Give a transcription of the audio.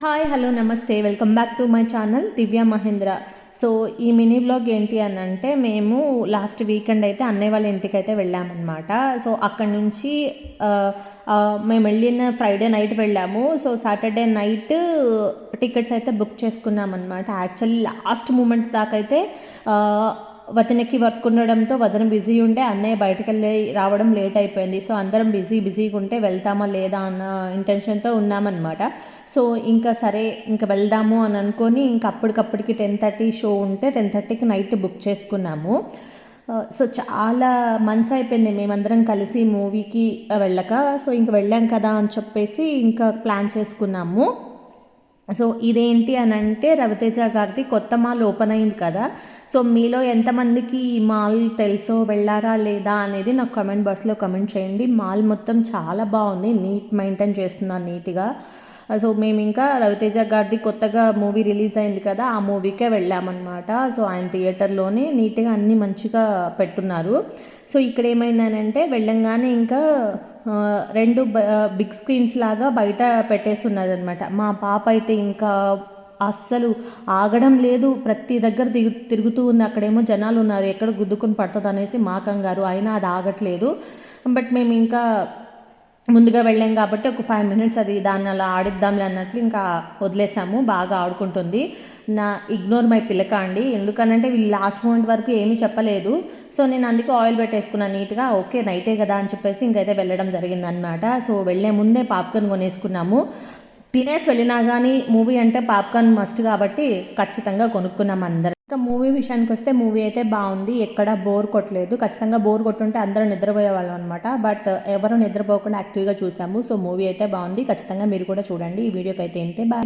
Hi hello నమస్తే welcome back to my channel Divya Mahendra. So ఈ mini blog ఏంటి అని అంటే, మేము లాస్ట్ వీకెండ్ అయితే అన్నయ్య వాళ్ళ ఇంటికి అయితే వెళ్ళామన్నమాట. సో అక్కడ నుంచి మేము వెళ్ళిన ఫ్రైడే నైట్ వెళ్ళాము. సో సాటర్డే నైట్ టికెట్స్ అయితే బుక్ చేసుకున్నామన్నమాట. యాక్చువల్లీ లాస్ట్ మూమెంట్ దాకా అయితే వదినకి వర్క్ ఉండడంతో వదిన బిజీ ఉండే, అన్నయ్య బయటకు వెళ్ళి రావడం లేట్ అయిపోయింది. సో అందరం బిజీగా ఉంటే వెళ్తామా లేదా అన్న ఇంటెన్షన్తో ఉన్నామన్నమాట. సో ఇంకా సరే ఇంకా వెళ్దాము అని అనుకొని ఇంకా అప్పటికప్పటికి 10:30 షో ఉంటే 10:30కి నైట్ బుక్ చేసుకున్నాము. సో చాలా మంత్స్ అయిపోయింది మేమందరం కలిసి మూవీకి వెళ్ళక. సో ఇంక వెళ్ళాం కదా అని చెప్పేసి ఇంకా ప్లాన్ చేసుకున్నాము. సో ఇదేంటి అని అంటే, రవితేజ గారిది కొత్త మాల్ ఓపెన్ అయింది కదా. సో మీలో ఎంతమందికి ఈ మాల్ తెలుసో, వెళ్ళారా లేదా అనేది నాకు కామెంట్ బాక్స్లో కామెంట్ చేయండి. మాల్ మొత్తం చాలా బాగుంది, నీట్ మెయింటైన్ చేస్తున్నారు నీట్గా. సో మేము ఇంకా రవితేజ గారిది కొత్తగా మూవీ రిలీజ్ అయింది కదా, ఆ మూవీకే వెళ్ళామన్నమాట. సో ఆయన థియేటర్లోనే నీట్గా అన్నీ మంచిగా పెట్టున్నారు. సో ఇక్కడ ఏమైందనంటే, వెళ్ళంగానే ఇంకా రెండు బిగ్ స్క్రీన్స్ లాగా బయట పెట్టేస్తున్నది అనమాట. మా పాప అయితే ఇంకా అస్సలు ఆగడం లేదు, ప్రతి దగ్గర తిరుగుతూ ఉంది. అక్కడేమో జనాలు ఉన్నారు, ఎక్కడ గుద్దుకొని పడుతుంది అనేసి మా కంగారు, అయినా అది ఆగట్లేదు. బట్ మేము ఇంకా ముందుగా వెళ్ళాం కాబట్టి ఒక 5 మినిట్స్ అది దాన్ని అలా ఆడిద్దాంలే అన్నట్లు ఇంకా వదిలేసాము. బాగా ఆడుకుంటుంది. ఇగ్నోర్ మై పిల్లక అండి, ఎందుకనంటే వీళ్ళు లాస్ట్ మూమెంట్ వరకు ఏమీ చెప్పలేదు. సో నేను అందుకే ఆయిల్ పెట్టేసుకున్నాను నీట్గా. ఓకే నైటే కదా అని చెప్పేసి ఇంకైతే వెళ్ళడం జరిగిందనమాట. సో వెళ్ళే ముందే పాప్కార్న్ కొనేసుకున్నాము. తినేసి వెళ్ళినా కానీ మూవీ అంటే పాప్కార్న్ మస్ట్ కాబట్టి ఖచ్చితంగా కొనుక్కున్నాం అందరం. ఇంకా మూవీ విషయానికి వస్తే, మూవీ అయితే బాగుంది, ఎక్కడ బోర్ కొట్టలేదు. ఖచ్చితంగా బోర్ కొట్టుంటే అందరూ నిద్రపోయే వాళ్ళం అనమాట. బట్ ఎవరు నిద్రపోకుండా యాక్టివ్గా చూసాము. సో మూవీ అయితే బాగుంది, ఖచ్చితంగా మీరు కూడా చూడండి. ఈ వీడియోకి అయితే ఏంటి బాయ్.